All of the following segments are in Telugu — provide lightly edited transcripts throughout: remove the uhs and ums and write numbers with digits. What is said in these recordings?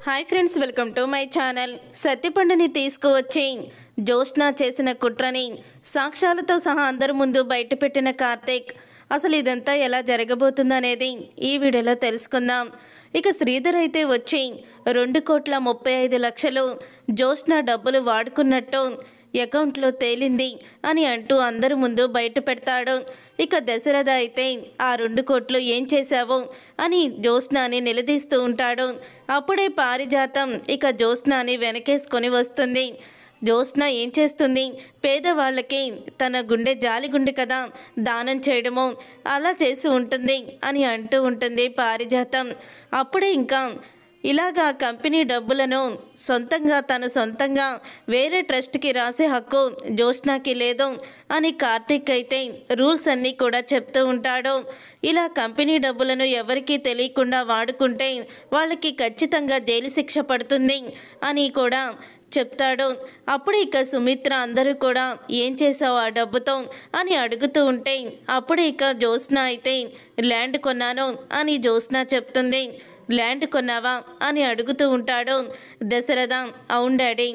Hi friends, welcome to my channel. సత్యపండుని తీసుకువచ్చి జ్యోత్స్న చేసిన కుట్రని సాక్ష్యాలతో సహా అందరి ముందు బయటపెట్టిన కార్తీక్ అసలు ఇదంతా ఎలా జరగబోతుందనేది ఈ వీడియోలో తెలుసుకుందాం. ఇక శ్రీధర్ అయితే వచ్చి 2,35,00,000 జ్యోత్స్న డబ్బులు వాడుకున్నట్టు అకౌంట్లో తేలింది అని అంటూ అందరి ముందు బయట పెడతాడు. ఇక దశరథ అయితే ఆ 2 కోట్లు ఏం చేశావు అని జ్యోత్స్నాని నిలదీస్తూ ఉంటాడు. అప్పుడే పారిజాతం ఇక జ్యోత్స్నాని వెనకేసుకొని వస్తుంది. జ్యోత్స్న ఏం చేస్తుంది, పేదవాళ్ళకి తన గుండె జాలి గుండె కదా దానం చేయడము అలా చేసి ఉంటుంది అని అంటూ ఉంటుంది పారిజాతం. అప్పుడే ఇంకా ఇలాగా కంపెనీ డబ్బులను తను సొంతంగా వేరే ట్రస్ట్కి రాసే హక్కు జ్యోత్స్నకి లేదు అని కార్తీక్ అయితే రూల్స్ అన్నీ కూడా చెప్తూ ఉంటాడు. ఇలా కంపెనీ డబ్బులను ఎవరికీ తెలియకుండా వాడుకుంటే వాళ్ళకి ఖచ్చితంగా జైలు శిక్ష పడుతుంది అని కూడా చెప్తాడు. అప్పుడు ఇక సుమిత్ర అందరూ కూడా ఏం చేసావు ఆ డబ్బుతో అని అడుగుతూ ఉంటే అప్పుడు ఇక జ్యోత్స్న అయితే ల్యాండ్ కొన్నాను అని జ్యోత్స్న చెప్తుంది. ల్యాండ్ కొన్నావా అని అడుగుతూ ఉంటాడు దశరథ. అవును డాడీ,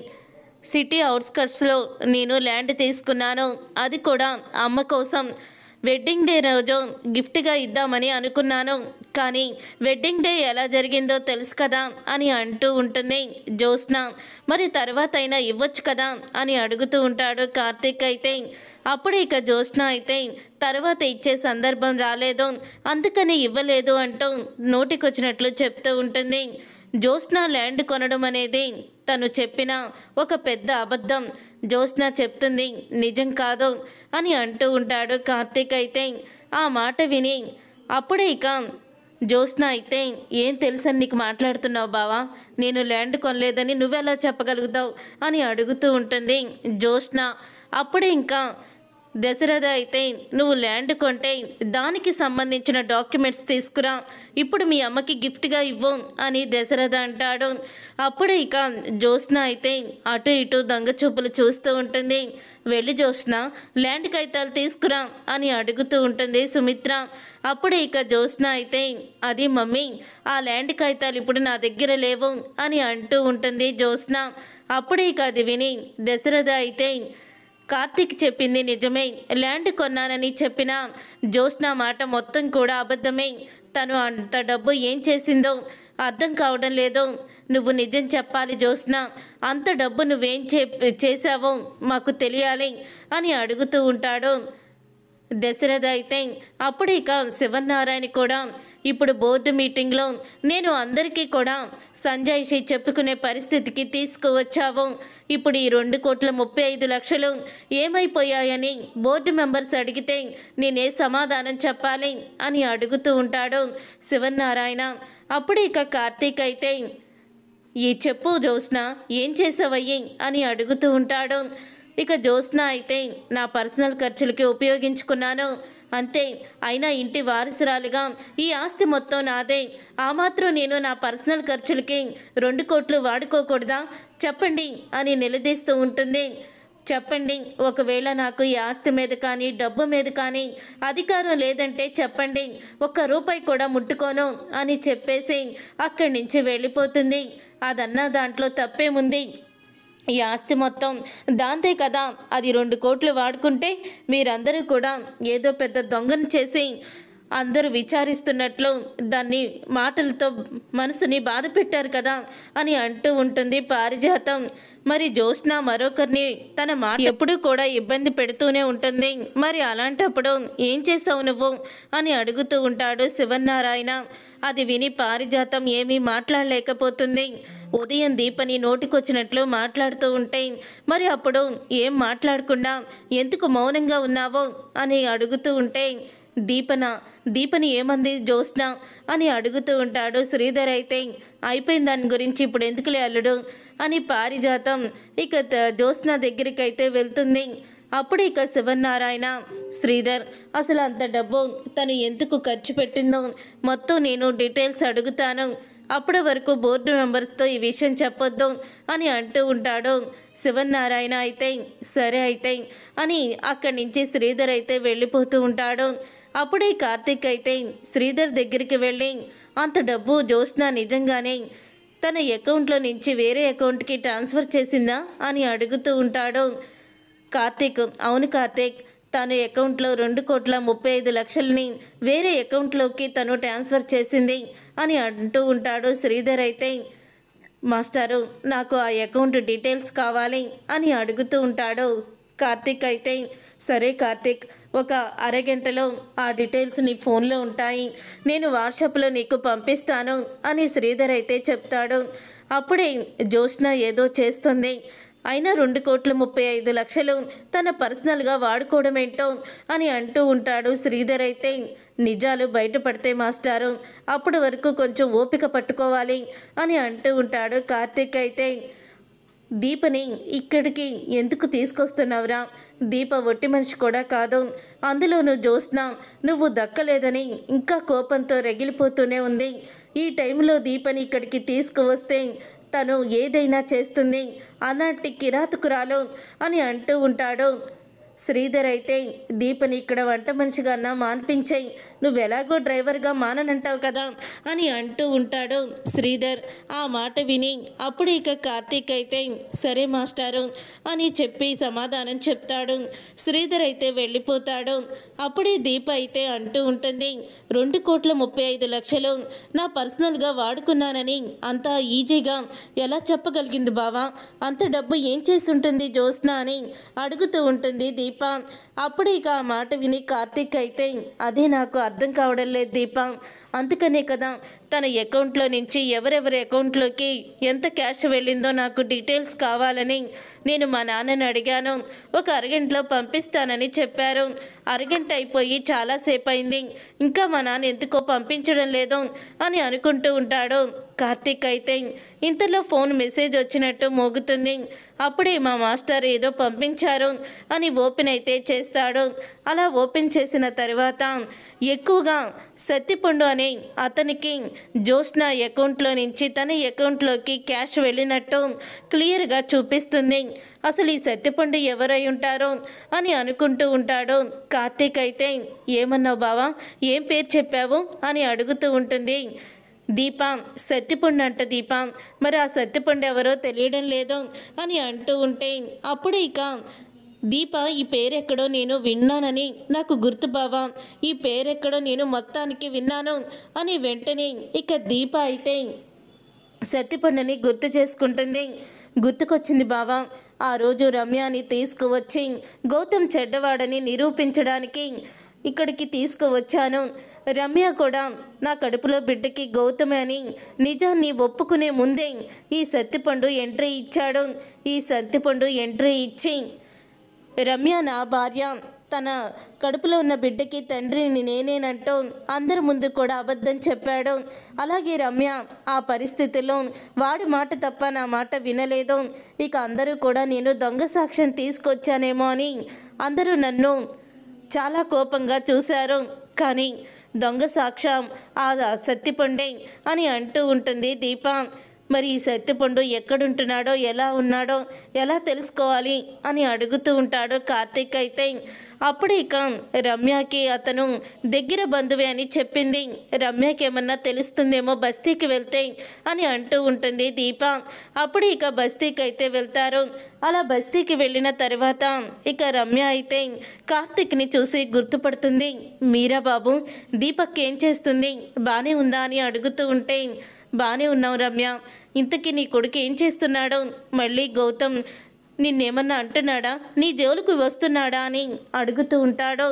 సిటీ అవుట్స్కట్స్లో నేను ల్యాండ్ తీసుకున్నాను, అది కూడా అమ్మ కోసం వెడ్డింగ్ డే రోజు గిఫ్ట్గా ఇద్దామని అనుకున్నాను, కానీ వెడ్డింగ్ డే ఎలా జరిగిందో తెలుసు కదా అని అంటూ ఉంటుంది జ్యోత్స్న. మరి తర్వాత అయినా ఇవ్వచ్చు కదా అని అడుగుతూ ఉంటాడు కార్తీక్ అయితే. అప్పుడు ఇక జ్యోత్స్న అయితే తర్వాత ఇచ్చే సందర్భం రాలేదు, అందుకని ఇవ్వలేదు అంటూ నోటికొచ్చినట్లు చెప్తూ ఉంటుంది. జ్యోత్స్న ల్యాండ్ కొనడం అనేది తను చెప్పిన ఒక పెద్ద అబద్ధం, జ్యోత్స్న చెప్తుంది నిజం కాదు అని అంటూ ఉంటాడు కార్తీక్ అయితే. ఆ మాట విని అప్పుడే ఇక జ్యోత్స్న అయితే ఏం తెలుసని నీకు మాట్లాడుతున్నావు బావా, నేను ల్యాండ్ కొనలేదని నువ్వెలా చెప్పగలుగుతావు అని అడుగుతూ ఉంటుంది జ్యోత్స్న. అప్పుడే ఇంకా దశరథ అయితే నువ్వు ల్యాండ్ కొంటే దానికి సంబంధించిన డాక్యుమెంట్స్ తీసుకురా, ఇప్పుడు మీ అమ్మకి గిఫ్ట్గా ఇవ్వు అని దశరథ అంటాడు. అప్పుడు ఇక జ్యోత్స్న అయితే అటు ఇటు దొంగ చూపులు చూస్తూ ఉంటుంది. వెళ్ళి జ్యోత్స్న ల్యాండ్ కాగితాలు తీసుకురా అని అడుగుతూ ఉంటుంది సుమిత్ర. అప్పుడు ఇక జ్యోత్స్న అయితే అది మమ్మీ, ఆ ల్యాండ్ కాగితాలు ఇప్పుడు నా దగ్గర లేవు అని అంటూ ఉంటుంది జ్యోత్స్న. అప్పుడు ఇక అది విని దశరథ అయితే కార్తీక్ చెప్పింది నిజమే, ల్యాండ్ కొన్నానని చెప్పిన జ్యోత్స్న మాట మొత్తం కూడా అబద్ధమే, తను అంత డబ్బు ఏం చేసిందో అర్థం కావడం లేదు, నువ్వు నిజం చెప్పాలి జ్యోత్స్న, అంత డబ్బు నువ్వేం చేశావో మాకు తెలియాలి అని అడుగుతూ ఉంటాడు దశరథ అయితే. అప్పుడు ఇక శివనారాయణ కూడా ఇప్పుడు బోర్డు మీటింగ్లో నేను అందరికీ కూడా సంజాయిషి చెప్పుకునే పరిస్థితికి తీసుకువచ్చావు, ఇప్పుడు ఈ 2,35,00,000 ఏమైపోయాయని బోర్డు మెంబర్స్ అడిగితే నేనే సమాధానం చెప్పాలి అని అడుగుతూ ఉంటాడు శివనారాయణ. అప్పుడు ఇక కార్తీక్ అయితే ఈ చెప్పు జ్యోత్స్న ఏం చేసావయ్యి అని అడుగుతూ ఉంటాడు. ఇక జ్యోత్స్న అయితే నా పర్సనల్ ఖర్చులకి ఉపయోగించుకున్నాను అంతే, అయినా ఇంటి వారసురాలుగా ఈ ఆస్తి మొత్తం నాదే, ఆ మాత్రం నేను నా పర్సనల్ ఖర్చులకి 2 కోట్లు వాడుకోకూడదా చెప్పండి అని నిలదీస్తూ ఉంటుంది. చెప్పండి, ఒకవేళ నాకు ఈ ఆస్తి మీద కానీ డబ్బు మీద కానీ అధికారం లేదంటే చెప్పండి, ఒక్క రూపాయి కూడా ముట్టుకోను అని చెప్పేసి అక్కడి నుంచి వెళ్ళిపోతుంది. అదన్నా దాంట్లో తప్పేముంది, ఈ ఆస్తి మొత్తం దాంతే కదా, అది 2 కోట్లు వాడుకుంటే మీరందరూ కూడా ఏదో పెద్ద దొంగను చేసి అందరూ విచారిస్తున్నట్లు దాన్ని మాటలతో మనసుని బాధ పెట్టారు కదా అని అంటూ ఉంటుంది పారిజాతం. మరి జ్యోత్స్న మరొకరిని తన మాట ఎప్పుడూ కూడా ఇబ్బంది పెడుతూనే ఉంటుంది, మరి అలాంటప్పుడు ఏం చేసావు నువ్వు అని అడుగుతూ ఉంటాడు శివనారాయణ. అది విని పారిజాతం ఏమీ మాట్లాడలేకపోతుంది. ఉదయం దీపని నోటికొచ్చినట్లు మాట్లాడుతూ ఉంటే మరి అప్పుడు ఏం మాట్లాడకుండా ఎందుకు మౌనంగా ఉన్నావో అని అడుగుతూ ఉంటే దీపని ఏమంది జ్యోత్స్న అని అడుగుతూ ఉంటాడు శ్రీధర్ అయితే. అయిపోయిన దాని గురించి ఇప్పుడు ఎందుకులే అల్లుడు అని పారిజాతం ఇక జ్యోత్స్న దగ్గరికి అయితే వెళ్తుంది. అప్పుడు ఇక శివనారాయణ శ్రీధర్ అసలు అంత డబ్బు తను ఎందుకు ఖర్చు పెట్టిందో మొత్తం నేను డీటెయిల్స్ అడుగుతాను, అప్పటి వరకు బోర్డు మెంబర్స్తో ఈ విషయం చెప్పొద్దు అని అంటూ ఉంటాడు శివనారాయణ. అయితే సరే అయితే అని అక్కడి నుంచి శ్రీధర్ అయితే వెళ్ళిపోతూ ఉంటాడు. అప్పుడే కార్తీక్ అయితే శ్రీధర్ దగ్గరికి వెళ్ళి అంత డబ్బు జ్యోత్స్న నిజంగానే తన అకౌంట్లో నుంచి వేరే అకౌంట్కి ట్రాన్స్ఫర్ చేసిందా అని అడుగుతూ ఉంటాడు కార్తీక్. అవును కార్తీక్, తను అకౌంట్లో 2,35,00,000ని వేరే అకౌంట్లోకి తను ట్రాన్స్ఫర్ చేసింది అని అంటూ ఉంటాడు. శ్రీధర్ అయితే మాస్టారు నాకు ఆ అకౌంట్ డీటెయిల్స్ కావాలి అని అడుగుతూ ఉంటాడు. కార్తీక్ అయితే సరే కార్తీక్, ఒక అరగంటలో ఆ డీటెయిల్స్ నీ ఫోన్లో ఉంటాయి, నేను వాట్సాప్లో నీకు పంపిస్తాను అని శ్రీధర్ అయితే చెప్తాడు. అప్పుడే జ్యోత్స్న ఏదో చేస్తుంది. అయినా 2,35,00,000 తన పర్సనల్గా వాడుకోవడం ఏంటో అని అంటూ ఉంటాడు. శ్రీధర్ అయితే నిజాలు బయటపడితే మాస్టారు అప్పటి వరకు కొంచెం ఓపిక పట్టుకోవాలి అని అంటూ ఉంటాడు. కార్తీక్ అయితే దీపని ఇక్కడికి ఎందుకు తీసుకొస్తున్నావురా? దీప ఒట్టి మనిషి కూడా కాదు, అందులోనూ జ్యోత్స్న నువ్వు దక్కలేదని ఇంకా కోపంతో రగిలిపోతూనే ఉంది. ఈ టైంలో దీపని ఇక్కడికి తీసుకువస్తే తను ఏదైనా చేస్తుంది, అలాంటి కిరాతకురాలు అని అంటూ ఉంటాడు. శ్రీధర్ అయితే దీపని ఇక్కడ వంట మనిషిగా మాన్పించాయి, నువ్వెలాగో డ్రైవర్గా మాననంటావు కదా అని అంటూ ఉంటాడు శ్రీధర్. ఆ మాట విని అప్పుడు ఇక కార్తీక్ అయితే సరే మాస్టారు అని చెప్పి సమాధానం చెప్తాడు. శ్రీధర్ అయితే వెళ్ళిపోతాడు. అప్పుడే దీప అయితే అంటూ ఉంటుంది 2,35,00,000 నా పర్సనల్గా వాడుకున్నానని అంత ఈజీగా ఎలా చెప్పగలిగింది బావా? అంత డబ్బు ఏం చేసి ఉంటుంది జ్యోత్స్న అని అడుగుతూ ఉంటుంది దీప. అప్పుడు ఇక ఆ మాట విని కార్తీక్ అయితే అదే నాకు అర్థం కావడం లేదు దీప, అందుకనే కదా తన అకౌంట్లో నుంచి ఎవరెవరి అకౌంట్లోకి ఎంత క్యాష్ వెళ్ళిందో నాకు డీటెయిల్స్ కావాలని నేను మా నాన్నని అడిగాను. ఒక అరగంటలో పంపిస్తానని చెప్పారు. అరగంట అయిపోయి చాలాసేపు అయింది, ఇంకా మా నాన్న ఎందుకో పంపించడం లేదు అని అనుకుంటూ ఉంటాడు. కార్తీక్ అయితే ఇంతలో ఫోన్ మెసేజ్ వచ్చినట్టు మోగుతుంది. అప్పుడే మా మాస్టర్ ఏదో పంపించారు అని ఓపెన్ అయితే చేస్తాడు. అలా ఓపెన్ చేసిన తర్వాత ఎక్కువగా సత్తిపండు అనే అతనికి జ్యోత్స్న అకౌంట్లో నుంచి తన అకౌంట్లోకి క్యాష్ వెళ్ళినట్టు క్లియర్గా చూపిస్తుంది. అసలు ఈ సత్తిపండు ఎవరై ఉంటారో అని అనుకుంటూ ఉంటాడు. కార్తీక్ అయితే ఏమన్నావు బావా, ఏం పేరు చెప్పావు అని అడుగుతూ ఉంటుంది దీప. సత్తిపండు అంట దీప, మరి ఆ సత్తిపండు ఎవరో తెలియడం లేదు అని అంటూ ఉంటే అప్పుడు ఇక దీప ఈ పేరెక్కడో నేను విన్నానని నాకు గుర్తు బావా, ఈ పేరెక్కడో నేను మొత్తానికి విన్నాను అని వెంటనే ఇక దీప అయితే సత్తిపండుని గుర్తు చేసుకుంటుంది. గుర్తుకొచ్చింది బావా, ఆ రోజు రమ్యని తీసుకువచ్చి గౌతమ్ చెడ్డవాడని నిరూపించడానికి ఇక్కడికి తీసుకువచ్చాను. రమ్య కూడా నా కడుపులో బిడ్డకి గౌతమే అని నిజాన్ని ఒప్పుకునే ముందే ఈ సత్తిపండు ఎంట్రీ ఇచ్చాడు. ఈ సత్తిపండు ఎంట్రీ ఇచ్చి రమ్య నా భార్య, తన కడుపులో ఉన్న బిడ్డకి తండ్రిని నేనేనంటూ అందరి ముందు కూడా అబద్ధం చెప్పాడు. అలాగే రమ్య ఆ పరిస్థితుల్లో వాడి మాట తప్ప నా మాట వినలేదు. ఇక అందరూ కూడా నేను దొంగ సాక్ష్యం తీసుకొచ్చానేమో అని అందరూ నన్ను చాలా కోపంగా చూశారు. కానీ దొంగ సాక్ష్యం ఆ సత్తిపండే అని అంటూ ఉంటుంది దీప. మరి ఈ సత్తిపండు ఎక్కడుంటున్నాడో, ఎలా ఉన్నాడో ఎలా తెలుసుకోవాలి అని అడుగుతూ ఉంటాడు కార్తీక్ అయితే. అప్పుడు ఇక రమ్యకి అతను దగ్గర బంధువే అని చెప్పింది. రమ్యకి ఏమన్నా తెలుస్తుందేమో బస్తీకి వెళ్తే అని అంటూ ఉంటుంది దీప. అప్పుడు ఇక బస్తీకి అయితే వెళ్తారు. అలా బస్తీకి వెళ్ళిన తర్వాత ఇక రమ్య అయితే కార్తీక్ని చూసి గుర్తుపడుతుంది. మీరా బాబు, దీపక్ ఏం చేస్తుంది, బాగానే ఉందా అని అడుగుతూ ఉంటే బాగానే ఉన్నావు రమ్య, ఇంతకీ నీ కొడుకు ఏం చేస్తున్నాడో, మళ్ళీ గౌతమ్ నిన్నేమన్నా అంటున్నాడా, నీ జోలికి వస్తున్నాడా అని అడుగుతూ ఉంటాడు.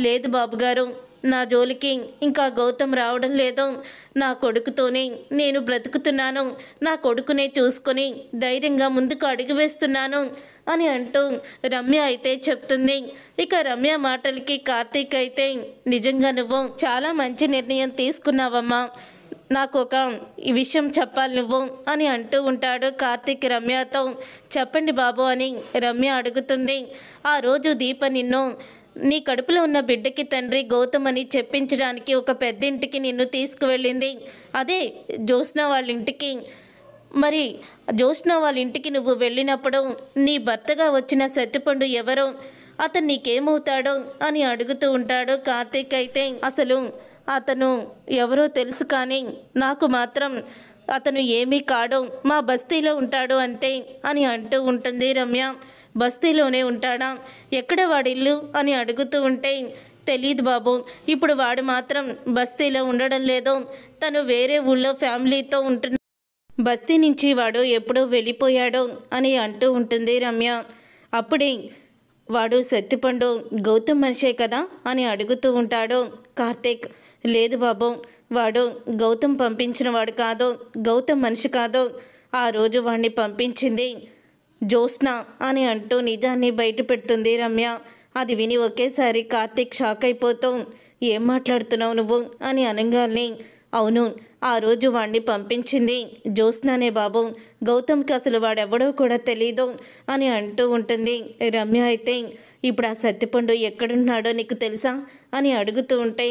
లేదు బాబుగారు, నా జోలికి ఇంకా గౌతమ్ రావడం లేదు, నా కొడుకుతోనే నేను బ్రతుకుతున్నాను, నా కొడుకునే చూసుకొని ధైర్యంగా ముందుకు అడుగు వేస్తున్నాను అని అంటూ రమ్య అయితే చెప్తుంది. ఇక రమ్య మాటలకి కార్తీక్ అయితే నిజంగా నువ్వు చాలా మంచి నిర్ణయం తీసుకున్నావమ్మా, నాకు ఒక ఈ విషయం చెప్పాలి నువ్వు అని అంటూ ఉంటాడు కార్తీక్ రమ్యతో. చెప్పండి బాబు అని రమ్య అడుగుతుంది. ఆ రోజు దీప నిన్ను నీ కడుపులో ఉన్న బిడ్డకి తండ్రి గౌతమ్ అని చెప్పించడానికి ఒక పెద్దింటికి నిన్ను తీసుకువెళ్ళింది, అదే జ్యోత్స్న వాళ్ళ ఇంటికి. మరి జ్యోత్స్న వాళ్ళ ఇంటికి నువ్వు వెళ్ళినప్పుడు నీ భర్తగా వచ్చిన సత్తిపండు ఎవరో, అతను నీకేమవుతాడో అని అడుగుతూ ఉంటాడు కార్తీక్ అయితే. అసలు అతను ఎవరో తెలుసు, కానీ నాకు మాత్రం అతను ఏమీ కాడు, మా బస్తీలో ఉంటాడు అంతే అని అంటూ ఉంటుంది రమ్య. బస్తీలోనే ఉంటాడా? ఎక్కడ వాడిల్లు అని అడుగుతూ ఉంటే తెలీదు బాబు, ఇప్పుడు వాడు మాత్రం బస్తీలో ఉండడం లేదు, తను వేరే ఊళ్ళో ఫ్యామిలీతో ఉంటున్న బస్తీ నుంచి వాడు ఎప్పుడో వెళ్ళిపోయాడు అని అంటూ ఉంటుంది రమ్య. అప్పుడే వాడు సత్తిపండు గౌతమ్ మనిషే కదా అని అడుగుతూ ఉంటాడు కార్తీక్. లేదు బాబు, వాడు గౌతమ్ పంపించిన వాడు కాదు, గౌతమ్ మనిషి కాదు, ఆ రోజు వాడిని పంపించింది జ్యోత్స్న అని అంటూ నిజాన్ని బయట పెడుతుంది రమ్య. అది విని ఒకేసారి కార్తీక్ షాక్ అయిపోతూ, ఏం మాట్లాడుతున్నావు నువ్వు అని అనగానే, అవును, ఆ రోజు వాడిని పంపించింది జ్యోత్స్ననే బాబు, గౌతమ్కి అసలు వాడెవడో కూడా తెలీదు అని అంటూ ఉంటుంది రమ్య. అయితే ఇప్పుడు ఆ సత్తిపండు ఎక్కడున్నాడో నీకు తెలుసా అని అడుగుతూ ఉంటే,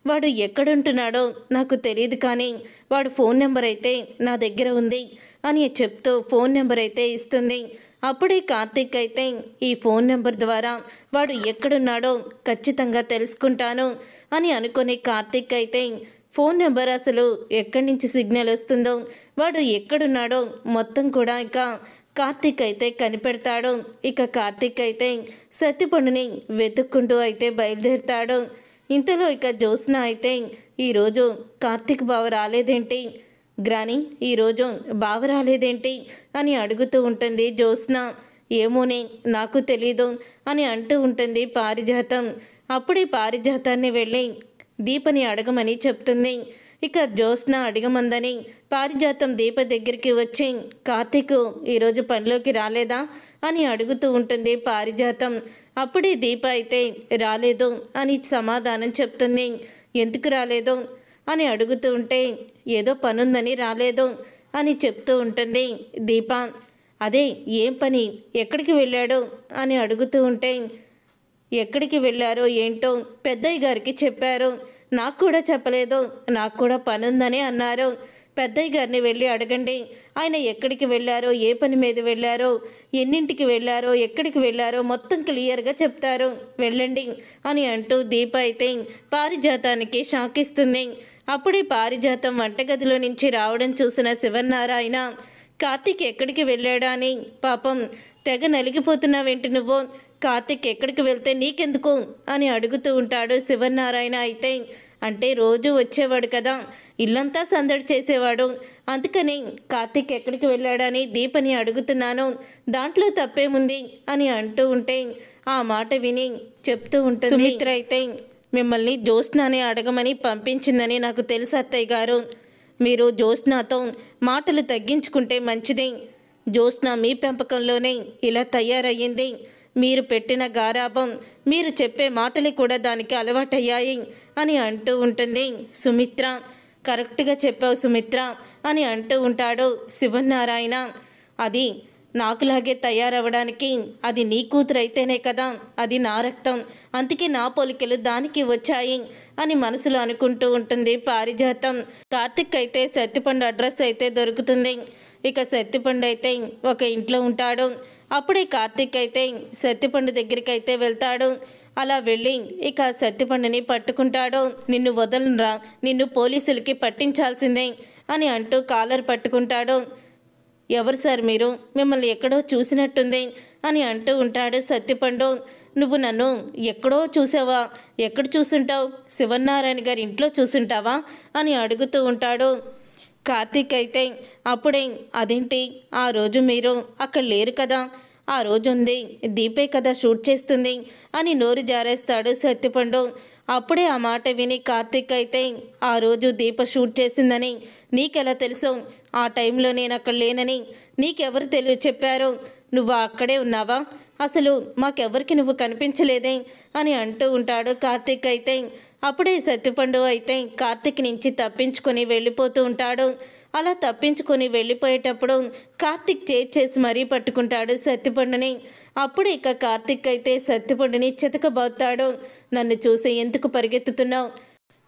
వాడు ఎక్కడుంటున్నాడో నాకు తెలియదు, కానీ వాడు ఫోన్ నెంబర్ అయితే నా దగ్గర ఉంది అని చెప్తూ ఫోన్ నెంబర్ అయితే ఇస్తుంది. అప్పుడే కార్తీక్ అయితే, ఈ ఫోన్ నెంబర్ ద్వారా వాడు ఎక్కడున్నాడో ఖచ్చితంగా తెలుసుకుంటాను అని అనుకుని కార్తీక్ అయితే ఫోన్ నెంబర్ అసలు ఎక్కడి నుంచి సిగ్నల్ వస్తుందో, వాడు ఎక్కడున్నాడో మొత్తం కూడా ఇక కార్తీక్ అయితే కనిపెడతాడు. ఇక కార్తీక్ అయితే సత్తిపండుని వెతుక్కుంటూ అయితే బయలుదేరుతాడు. ఇంతలో ఇక జ్యోత్స్న అయితే, ఈరోజు కార్తీక్ బావ రాలేదేంటి గ్రాని, ఈరోజు బావ రాలేదేంటి అని అడుగుతూ ఉంటుంది జ్యోత్స్న. ఏమోనే నాకు తెలీదు అని అంటూ ఉంటుంది పారిజాతం. అప్పుడే పారిజాతాన్ని వెళ్ళి దీపని అడగమని చెప్తుంది. ఇక జ్యోత్స్న అడగమందని పారిజాతం దీప దగ్గరికి వచ్చి, కార్తీక్ ఈరోజు పనిలోకి రాలేదా అని అడుగుతూ ఉంటుంది పారిజాతం. అప్పుడే దీప అయితే రాలేదు అని సమాధానం చెప్తుంది. ఎందుకు రాలేదు అని అడుగుతూ ఉంటే, ఏదో పనుందని రాలేదు అని చెప్తూ ఉంటుంది దీప. అదే ఏం పని, ఎక్కడికి వెళ్ళాడు అని అడుగుతూ ఉంటే, ఎక్కడికి వెళ్ళారో ఏంటో పెద్దయ్య గారికి చెప్పారు, నాకు కూడా చెప్పలేదు, నాకు కూడా పనుందని అన్నారు. పెద్దయ్య గారిని వెళ్ళి అడగండి, ఆయన ఎక్కడికి వెళ్ళారో, ఏ పని మీద వెళ్ళారో, ఎన్నింటికి వెళ్ళారో, ఎక్కడికి వెళ్ళారో మొత్తం క్లియర్గా చెప్తారు, వెళ్ళండి అని అంటూ దీప అయితే పారిజాతానికి షాక్ ఇస్తుంది. అప్పుడే పారిజాతం వంటగదిలో నుంచి రావడం చూసిన శివనారాయణ, కార్తీక్ ఎక్కడికి వెళ్ళాడా అని పాపం తెగ నలిగిపోతున్నావేంటి నువ్వు, కార్తీక్ ఎక్కడికి వెళ్తే నీకెందుకు అని అడుగుతూ ఉంటాడు శివనారాయణ. అయితే అంటే రోజు వచ్చేవాడు కదా, ఇల్లంతా సందడి చేసేవాడు, అందుకని కార్తీక్ ఎక్కడికి వెళ్ళాడని దీపని అడుగుతున్నాను, దాంట్లో తప్పేముంది అని అంటూ ఉంటే ఆ మాట విని చెప్తూ ఉంటుంది సుమిత్ర అయితే, మిమ్మల్ని జ్యోత్స్ననే అడగమని పంపించిందని నాకు తెలుసు అత్తయ్య గారు, మీరు జ్యోత్స్నతో మాటలు తగ్గించుకుంటే మంచిది, జ్యోత్స్న మీ పెంపకంలోనే ఇలా తయారయ్యింది, మీరు పెట్టిన గారాబం, మీరు చెప్పే మాటలు కూడా దానికి అలవాటయ్యాయి అని అంటూ ఉంటుంది సుమిత్ర. కరెక్ట్గా చెప్పావు సుమిత్ర అని అంటూ ఉంటాడు శివనారాయణ. అది నాకులాగే తయారవ్వడానికి అది నీ కూతురైతేనే కదా, అది నా రక్తం, అందుకే నా పోలికలు దానికి వచ్చాయి అని మనసులో అనుకుంటూ ఉంటుంది పారిజాతం. కార్తిక్ అయితే సత్తిపండు అడ్రస్ అయితే దొరుకుతుంది. ఇక సత్తిపండు అయితే ఒక ఇంట్లో ఉంటాడు. అప్పుడే కార్తిక్ అయితే సత్తిపండు దగ్గరికి అయితే వెళ్తాడు. అలా వెళ్ళి ఇక సత్తిపండుని పట్టుకుంటాడు. నిన్ను వదలనురా, నిన్ను పోలీసులకి పట్టించాల్సిందే అని అంటూ కాలర్ పట్టుకుంటాడు. ఎవరు సార్ మీరు, మిమ్మల్ని ఎక్కడో చూసినట్టుంది అని అంటూ ఉంటాడు సత్తిపండు. నువ్వు నన్ను ఎక్కడో చూసావా, ఎక్కడ చూసుంటావు, శివనారాయణ గారి ఇంట్లో చూసుంటావా అని అడుగుతూ ఉంటాడు కార్తీక్ అయితే. అప్పుడే అదేంటి, ఆ రోజు మీరు అక్కడ లేరు కదా, ఆ రోజు ఉంది దీపే కదా షూట్ చేస్తుంది అని నోరు జారేస్తాడు సత్తిపండు. అప్పుడే ఆ మాట విని కార్తీక్ అయితే, ఆ రోజు దీప షూట్ చేసిందని నీకెలా తెలుసు, ఆ టైంలో నేను అక్కడ లేనని నీకెవరు చెప్పారు, నువ్వు అక్కడే ఉన్నావా, అసలు మాకెవరికి నువ్వు కనిపించలేదే అని అంటూ ఉంటాడు కార్తీక్ అయితే. అప్పుడే సత్తిపండు అయితే కార్తీక్ నుంచి తప్పించుకొని వెళ్ళిపోతూ ఉంటాడు. అలా తప్పించుకొని వెళ్ళిపోయేటప్పుడు కార్తీక్ చేసి మరీ పట్టుకుంటాడు సత్తిపండుని. అప్పుడు ఇక కార్తీక్ అయితే సత్తిపండుని చితకబోతాడు. నన్ను చూసి ఎందుకు పరిగెత్తుతున్నావు,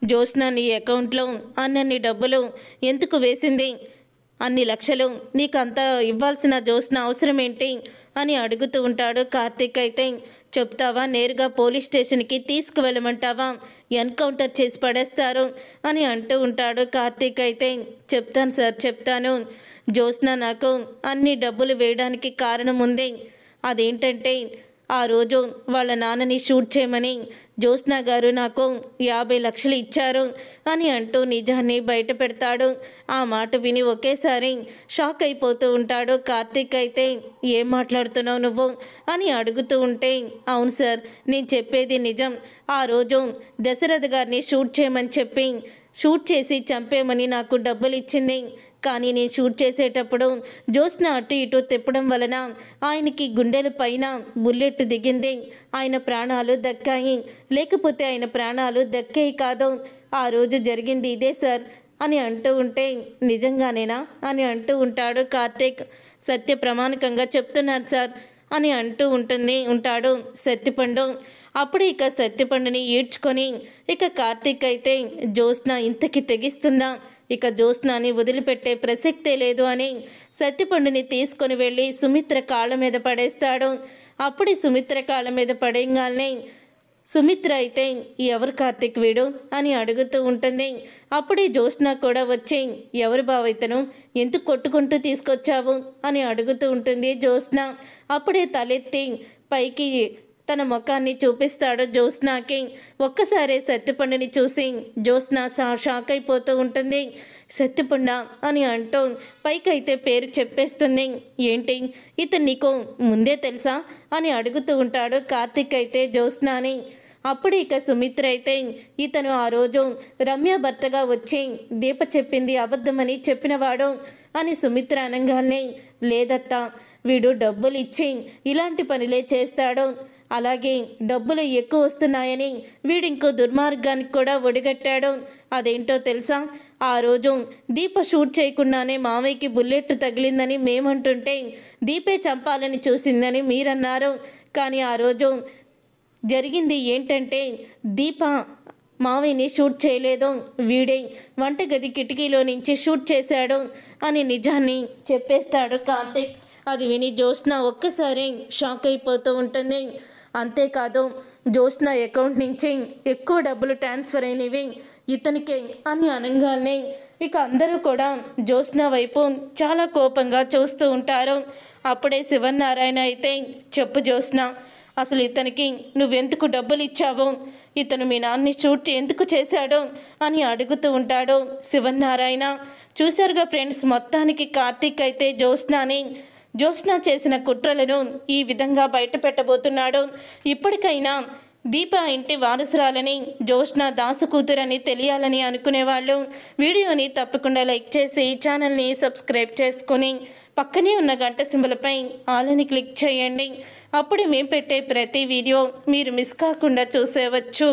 జ్యోత్స్న నీ అకౌంట్లో అన్నన్ని డబ్బులు ఎందుకు వేసింది, అన్ని లక్షలు నీకంతా ఇవ్వాల్సిన జ్యోత్స్న అవసరం ఏంటి అని అడుగుతూ ఉంటాడు కార్తీక్ అయితే. చెప్తావా, నేరుగా పోలీస్ స్టేషన్కి తీసుకువెళ్ళమంటావా, ఎన్కౌంటర్ చేసి పడేస్తారు అని అంటూ ఉంటాడు. కార్తీక్ అయితే చెప్తాను సార్, చెప్తాను. జ్యోత్స్న నాకు అన్ని డబ్బులు వేయడానికి కారణం ఉంది. అదేంటంటే ఆ రోజు వాళ్ళ నాన్నని షూట్ చేయమని జ్యోత్స్న గారు నాకు 50 లక్షలు ఇచ్చారు అని అంటూ నిజాన్ని బయట పెడతాడు. ఆ మాట విని ఒకేసారి షాక్ అయిపోతూ ఉంటాడు. కార్తీక్ అయితే ఏం మాట్లాడుతున్నావు నువ్వు అని అడుగుతూ ఉంటే, అవును సార్, నేను చెప్పేది నిజం. ఆ రోజు దశరథ్ గారిని షూట్ చేయమని చెప్పి షూట్ చేసి చంపేమని నాకు డబ్బులు ఇచ్చింది. కానీ నేను షూట్ చేసేటప్పుడు జ్యోత్స్న అటు ఇటు తిప్పడం వలన ఆయనకి గుండెల పైన బుల్లెట్ దిగింది. ఆయన ప్రాణాలు దక్కాయి. లేకపోతే ఆయన ప్రాణాలు దక్కేవి కాదు. ఆ రోజు జరిగింది ఇదే సార్ అని అంటూ ఉంటే, నిజంగానేనా అని అంటూ ఉంటాడు కార్తీక్. సత్య ప్రమాణికంగా చెప్తున్నారు సార్ అని అంటూ ఉంటాడు సత్యపండు. అప్పుడు ఇక సత్యపండుని ఈడ్చుకొని ఇక కార్తీక్ అయితే జ్యోత్స్న ఇంతకి తెగిస్తుందా, ఇక జ్యోత్స్నాని వదిలిపెట్టే ప్రసక్తే లేదు అని సత్యపండుని తీసుకొని వెళ్ళి సుమిత్ర కాళ్ళ మీద పడేస్తాడు. అప్పుడు సుమిత్ర కాళ్ళ మీద పడేయగానే సుమిత్ర అయితే ఎవరు కార్తీక్ వీడు అని అడుగుతూ ఉంటుంది. అప్పుడే జ్యోత్స్న కూడా వచ్చి ఎవరు బావైతను, ఎందుకు కొట్టుకుంటూ తీసుకొచ్చావు అని అడుగుతూ ఉంటుంది జ్యోత్స్న. అప్పుడే తలెత్తి పైకి తన ముఖాన్ని చూపిస్తాడు జ్యోత్స్నకి. ఒక్కసారి సత్యపండుని చూసి జ్యోత్స్న షాక్ అయిపోతూ ఉంటుంది. సత్యపండ అని అంటూ పైకైతే పేరు చెప్పేస్తుంది. ఏంటి, ఇతను నీకు ముందే తెలుసా అని అడుగుతూ ఉంటాడు కార్తీక్ అయితే జ్యోత్స్నని. అప్పుడు ఇక సుమిత్ర అయితే ఇతను ఆ రోజు రమ్య భర్తగా వచ్చి దీప చెప్పింది అబద్ధమని చెప్పినవాడు అని సుమిత్ర అనగానే, లేదత్తా, వీడు డబ్బులు ఇచ్చి ఇలాంటి పనులే చేస్తాడు. అలాగే డబ్బులు ఎక్కువ వస్తున్నాయని వీడింకో దుర్మార్గానికి కూడా ఒడిగట్టాడు. అదేంటో తెలుసా, ఆ రోజు దీప షూట్ చేయకుండానే మామయ్యకి బుల్లెట్ తగిలిందని మేమంటుంటే దీపే చంపాలని చూసిందని మీరన్నారు. కానీ ఆ రోజు జరిగింది ఏంటంటే దీప మావయ్యని షూట్ చేయలేదు, వీడే వంటగది కిటికీలో నుంచి షూట్ చేశాడు అని నిజాన్ని చెప్పేస్తాడు కార్తీక్. అది విని జ్యోత్స్న ఒక్కసారి షాక్ అయిపోతూ ఉంటుంది. అంతేకాదు జ్యోత్స్న అకౌంట్ నుంచి ఎక్కువ డబ్బులు ట్రాన్స్ఫర్ అయినవి ఇతనికే అని అనగానే ఇక అందరూ కూడా జ్యోత్స్న వైపు చాలా కోపంగా చూస్తూ ఉంటారు. అప్పుడే శివనారాయణ అయితే, చెప్పు జ్యోత్స్న, అసలు ఇతనికి నువ్వెందుకు డబ్బులు ఇచ్చావు, ఇతను మీ నాన్నని షూట్ ఎందుకు చేశాడు అని అడుగుతూ ఉంటాడు శివనారాయణ. చూశారుగా ఫ్రెండ్స్, మొత్తానికి కార్తీక్ అయితే జ్యోత్స్న చేసిన కుట్రలను ఈ విధంగా బయట పెట్టబోతున్నాడు. ఇప్పటికైనా దీప ఇంటి వారసురాలని, జ్యోత్స్న దాసు కూతురని తెలియాలని అనుకునేవాళ్ళు వీడియోని తప్పకుండా లైక్ చేసి ఛానల్ని సబ్స్క్రైబ్ చేసుకొని పక్కనే ఉన్న గంట సింబల్పై ఆల్ అని క్లిక్ చేయండి. అప్పుడు మేము పెట్టే ప్రతి వీడియో మీరు మిస్ కాకుండా చూసేవచ్చు.